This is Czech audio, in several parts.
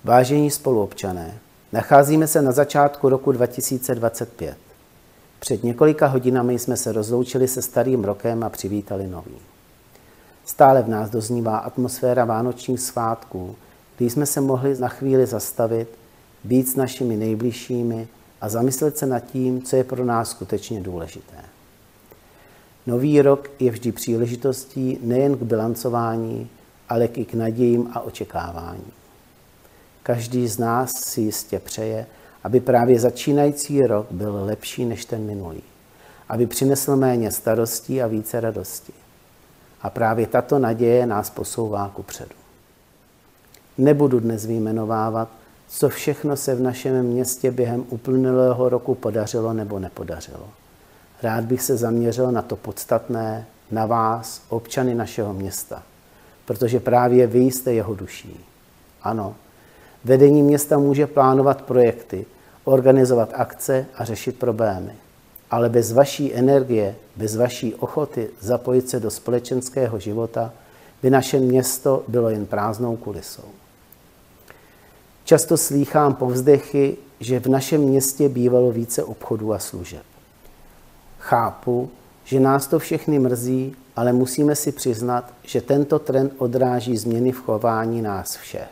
Vážení spoluobčané, nacházíme se na začátku roku 2025. Před několika hodinami jsme se rozloučili se starým rokem a přivítali nový. Stále v nás doznívá atmosféra vánočních svátků, kdy jsme se mohli na chvíli zastavit, být s našimi nejbližšími a zamyslet se nad tím, co je pro nás skutečně důležité. Nový rok je vždy příležitostí nejen k bilancování, ale i k nadějím a očekávání. Každý z nás si jistě přeje, aby právě začínající rok byl lepší než ten minulý, aby přinesl méně starostí a více radosti. A právě tato naděje nás posouvá kupředu. Nebudu dnes vyjmenovávat, co všechno se v našem městě během uplynulého roku podařilo nebo nepodařilo. Rád bych se zaměřil na to podstatné, na vás, občany našeho města, protože právě vy jste jeho duší. Ano, vedení města může plánovat projekty, organizovat akce a řešit problémy. Ale bez vaší energie, bez vaší ochoty zapojit se do společenského života, by naše město bylo jen prázdnou kulisou. Často slýchám povzdechy, že v našem městě bývalo více obchodů a služeb. Chápu, že nás to všechny mrzí, ale musíme si přiznat, že tento trend odráží změny v chování nás všech.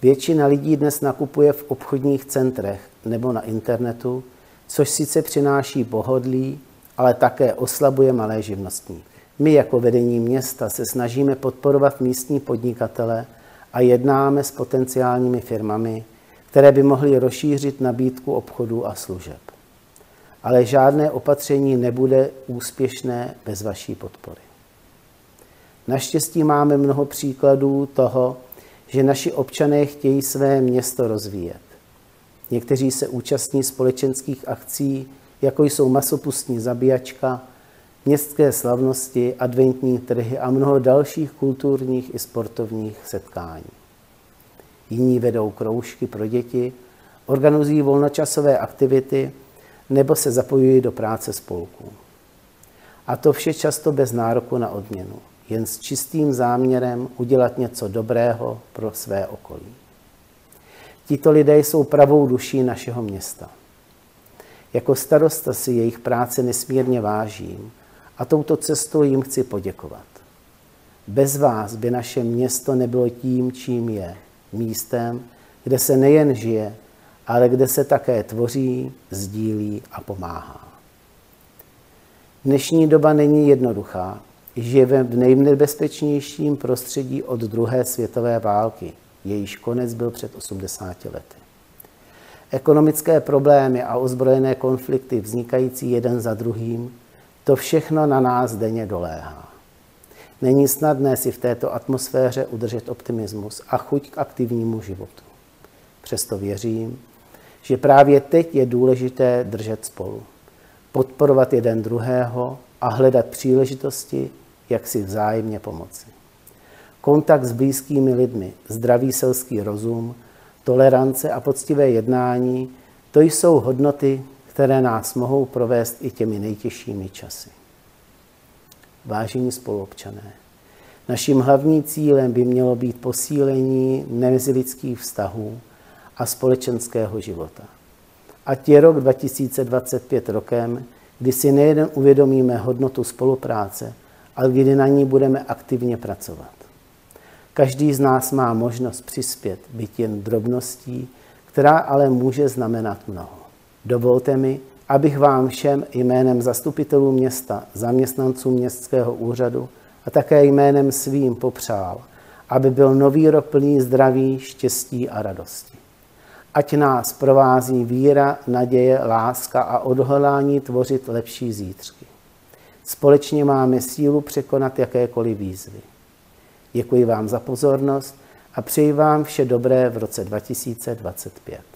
Většina lidí dnes nakupuje v obchodních centrech nebo na internetu, což sice přináší pohodlí, ale také oslabuje malé živnostníky. My jako vedení města se snažíme podporovat místní podnikatele a jednáme s potenciálními firmami, které by mohly rozšířit nabídku obchodů a služeb. Ale žádné opatření nebude úspěšné bez vaší podpory. Naštěstí máme mnoho příkladů toho, že naši občané chtějí své město rozvíjet. Někteří se účastní společenských akcí, jako jsou masopustní zabíjačka, městské slavnosti, adventní trhy a mnoho dalších kulturních i sportovních setkání. Jiní vedou kroužky pro děti, organizují volnočasové aktivity nebo se zapojují do práce spolků. A to vše často bez nároku na odměnu, jen s čistým záměrem udělat něco dobrého pro své okolí. Tito lidé jsou pravou duší našeho města. Jako starosta si jejich práce nesmírně vážím a touto cestou jim chci poděkovat. Bez vás by naše město nebylo tím, čím je, místem, kde se nejen žije, ale kde se také tvoří, sdílí a pomáhá. Dnešní doba není jednoduchá, žijeme v nejnebezpečnějším prostředí od druhé světové války, jejíž konec byl před 80 lety. Ekonomické problémy a ozbrojené konflikty vznikající jeden za druhým, to všechno na nás denně doléhá. Není snadné si v této atmosféře udržet optimismus a chuť k aktivnímu životu. Přesto věřím, že právě teď je důležité držet spolu, podporovat jeden druhého a hledat příležitosti, jak si vzájemně pomoci. Kontakt s blízkými lidmi, zdravý selský rozum, tolerance a poctivé jednání, to jsou hodnoty, které nás mohou provést i těmi nejtěžšími časy. Vážení spoluobčané, naším hlavním cílem by mělo být posílení mezilidských vztahů a společenského života. Ať je rok 2025 rokem, kdy si nejen uvědomíme hodnotu spolupráce, ale kdy na ní budeme aktivně pracovat. Každý z nás má možnost přispět, byť jen drobností, která ale může znamenat mnoho. Dovolte mi, abych vám všem jménem zastupitelů města, zaměstnanců městského úřadu a také jménem svým popřál, aby byl nový rok plný zdraví, štěstí a radosti. Ať nás provází víra, naděje, láska a odhodlání tvořit lepší zítřky. Společně máme sílu překonat jakékoliv výzvy. Děkuji vám za pozornost a přeji vám vše dobré v roce 2025.